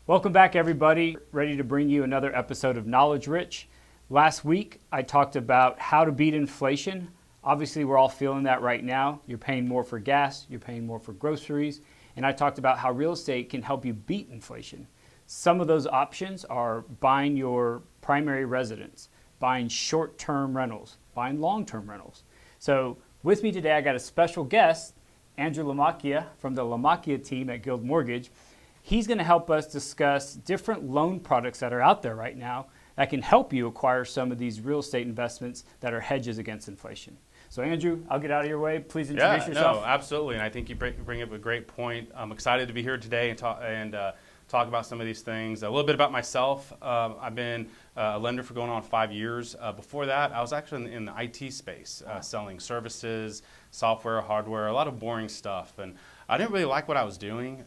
Welcome back, everybody. Ready to bring you another episode of Knowledge Rich. Last week, I talked about how to beat inflation. Obviously, we're all feeling that right now. You're paying more for gas, you're paying more for groceries, and I talked about how real estate can help you beat inflation. Some of those options are buying your primary residence, buying short-term rentals, buying long-term rentals. So with me today, I got a special guest, Andrew Lamacchia from the Lamacchia team at Guild Mortgage. He's going to help us discuss different loan products that are out there right now that can help you acquire some of these real estate investments that are hedges against inflation. So Andrew, I'll get out of your way. Please introduce yourself. No, absolutely. And I think you bring up a great point. I'm excited to be here today and talk about some of these things. A little bit about myself. I've been a lender for going on 5 years. Before that, I was actually in the IT space, selling services, software, hardware, a lot of boring stuff. And I didn't really like what I was doing.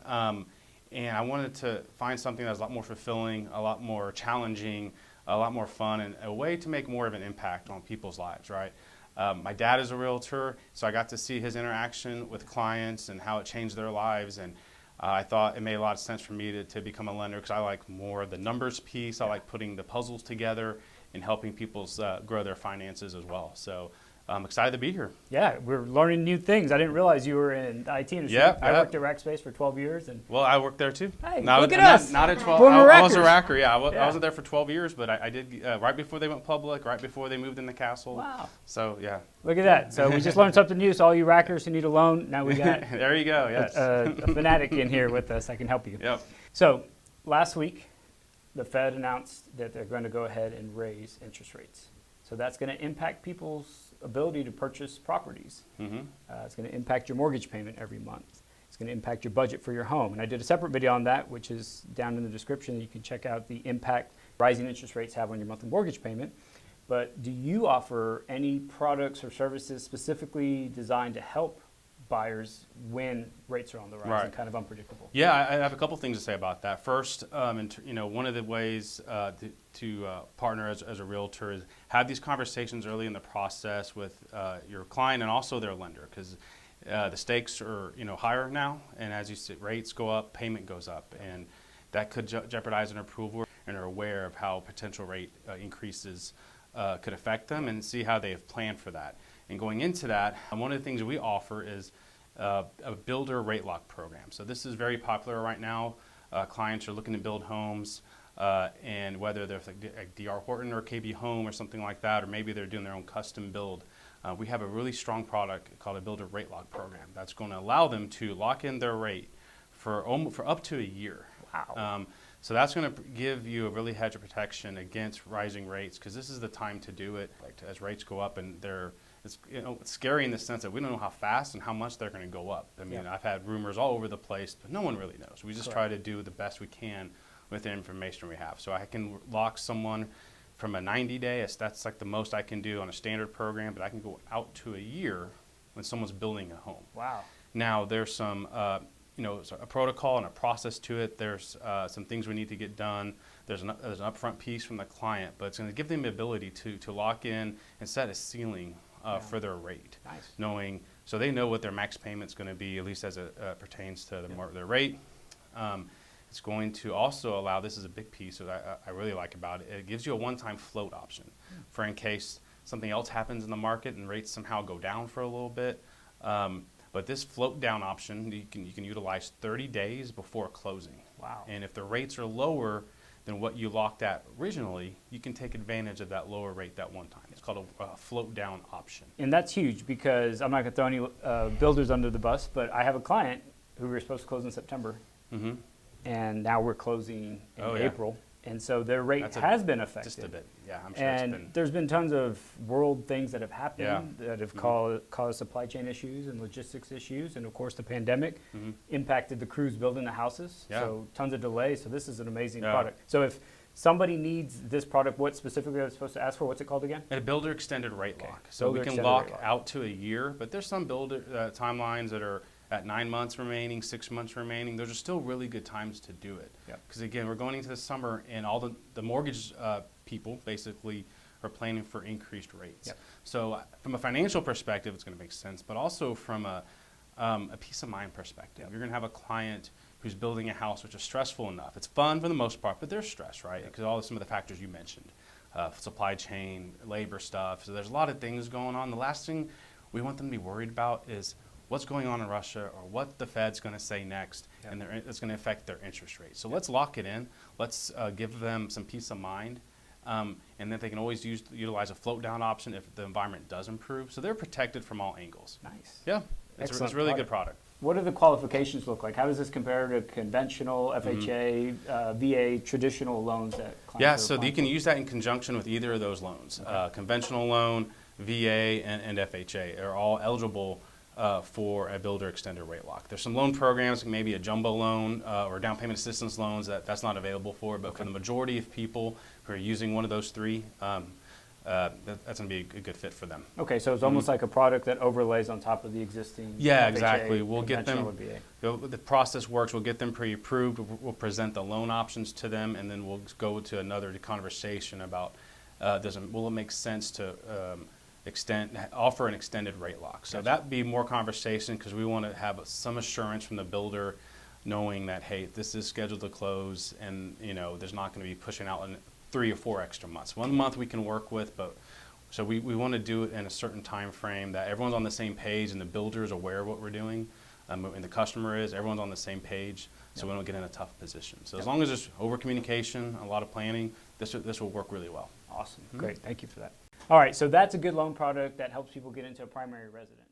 And I wanted to find something that was a lot more fulfilling, a lot more challenging, a lot more fun, and a way to make more of an impact on people's lives, right? My dad is a realtor, so I got to see his interaction with clients and how it changed their lives. And I thought it made a lot of sense for me to become a lender because I like more the numbers piece. I like putting the puzzles together and helping people grow their finances as well. So I'm excited to be here. Yeah, we're learning new things. I didn't realize you were in the IT industry. I worked at Rackspace for 12 years. Well, I worked there too. Hey, look at us. Not at 12. I was a racker, I wasn't there for 12 years, but I did right before they went public, right before they moved in the castle. Wow. So, yeah. Look at that. So we just learned something new. So all you rackers who need a loan, now we got there you go, yes. a fanatic in here with us that can help you. Yep. So last week, the Fed announced that they're going to go ahead and raise interest rates. So that's going to impact people's ability to purchase properties. Mm-hmm. It's going to impact your mortgage payment every month. It's going to impact your budget for your home. And I did a separate video on that, which is down in the description. You can check out the impact rising interest rates have on your monthly mortgage payment. But do you offer any products or services specifically designed to help buyers when rates are on the rise and kind of unpredictable? Yeah, I have a couple things to say about that. First, one of the ways to partner as a realtor is have these conversations early in the process with your client and also their lender, because the stakes are higher now, and as you see rates go up, payment goes up, and that could jeopardize an approval, and are aware of how potential rate increases could affect them, and see how they have planned for that. And going into that, one of the things we offer is a builder rate lock program. So this is very popular right now. Clients are looking to build homes, and whether they're like D.R. Horton or KB Home or something like that, or maybe they're doing their own custom build, we have a really strong product called a builder rate lock program that's going to allow them to lock in their rate for up to a year. Wow. So that's going to give you a really hedge of protection against rising rates, because this is the time to do it. Like, as rates go up, and it's scary in the sense that we don't know how fast and how much they're going to go up. I mean, I've had rumors all over the place, but no one really knows. We just try to do the best we can with the information we have. So I can lock someone from a 90-day, that's like the most I can do on a standard program, but I can go out to a year when someone's building a home. Wow. Now, there's some a protocol and a process to it. There's some things we need to get done. There's an upfront piece from the client, but it's going to give them the ability to lock in and set a ceiling for their rate. Nice. So they know what their max payment's going to be, at least as it pertains to their rate. It's going to also allow, this is a big piece that I really like about it, it gives you a one-time float option for in case something else happens in the market and rates somehow go down for a little bit. But this float down option, you can utilize 30 days before closing. Wow. And if the rates are lower than what you locked at originally, you can take advantage of that lower rate that one time. It's called a float down option. And that's huge, because I'm not going to throw any builders under the bus, but I have a client who we were supposed to close in September, and now we're closing in April. And so their rate has been affected. Just a bit, yeah. I'm sure and there's been tons of world things that have happened that have caused supply chain issues and logistics issues. And of course, the pandemic impacted the crews building the houses. So tons of delays. So this is an amazing product. So if somebody needs this product, what specifically are they supposed to ask for? What's it called again? A builder extended rate lock. So we can lock out to a year, but there's some builder timelines that are at 9 months remaining, 6 months remaining. Those are still really good times to do it. Because again, we're going into the summer, and all the mortgage people basically are planning for increased rates. So from a financial perspective, it's going to make sense, but also from a peace of mind perspective. You're going to have a client who's building a house which is stressful enough. It's fun for the most part, but there's stress, right? Because all some of the factors you mentioned, supply chain, labor stuff. So there's a lot of things going on. The last thing we want them to be worried about is what's going on in Russia or what the Fed's going to say next, and it's going to affect their interest rate. So let's lock it in. Let's give them some peace of mind. And then they can always utilize a float down option if the environment does improve. So they're protected from all angles. Nice. Yeah, it's a really good product. What do the qualifications look like? How does this compare to conventional FHA, VA, traditional loans that clients Yeah, are so applying you can for? use that in conjunction with either of those loans. Conventional loan, VA, and FHA are all eligible for a builder extended rate lock. There's some loan programs, maybe a jumbo loan or down payment assistance loans that's not available for, but for the majority of people who are using one of those three, that's going to be a good fit for them. Okay, so it's almost like a product that overlays on top of the existing Yeah, FHA, exactly. We'll get them, conventional or VA. the process works, we'll get them pre-approved, we'll present the loan options to them, and then we'll go to another conversation about will it make sense to offer an extended rate lock. So that'd be more conversation because we want to have some assurance from the builder knowing that, hey, this is scheduled to close and there's not going to be pushing out in 3 or 4 extra months. 1 month we can work with, but so we want to do it in a certain time frame that everyone's on the same page and the builder is aware of what we're doing and the customer is, everyone's on the same page, so we don't get in a tough position. So as long as there's over communication, a lot of planning, this will work really well. Awesome, great, thank you for that. All right, so that's a good loan product that helps people get into a primary residence.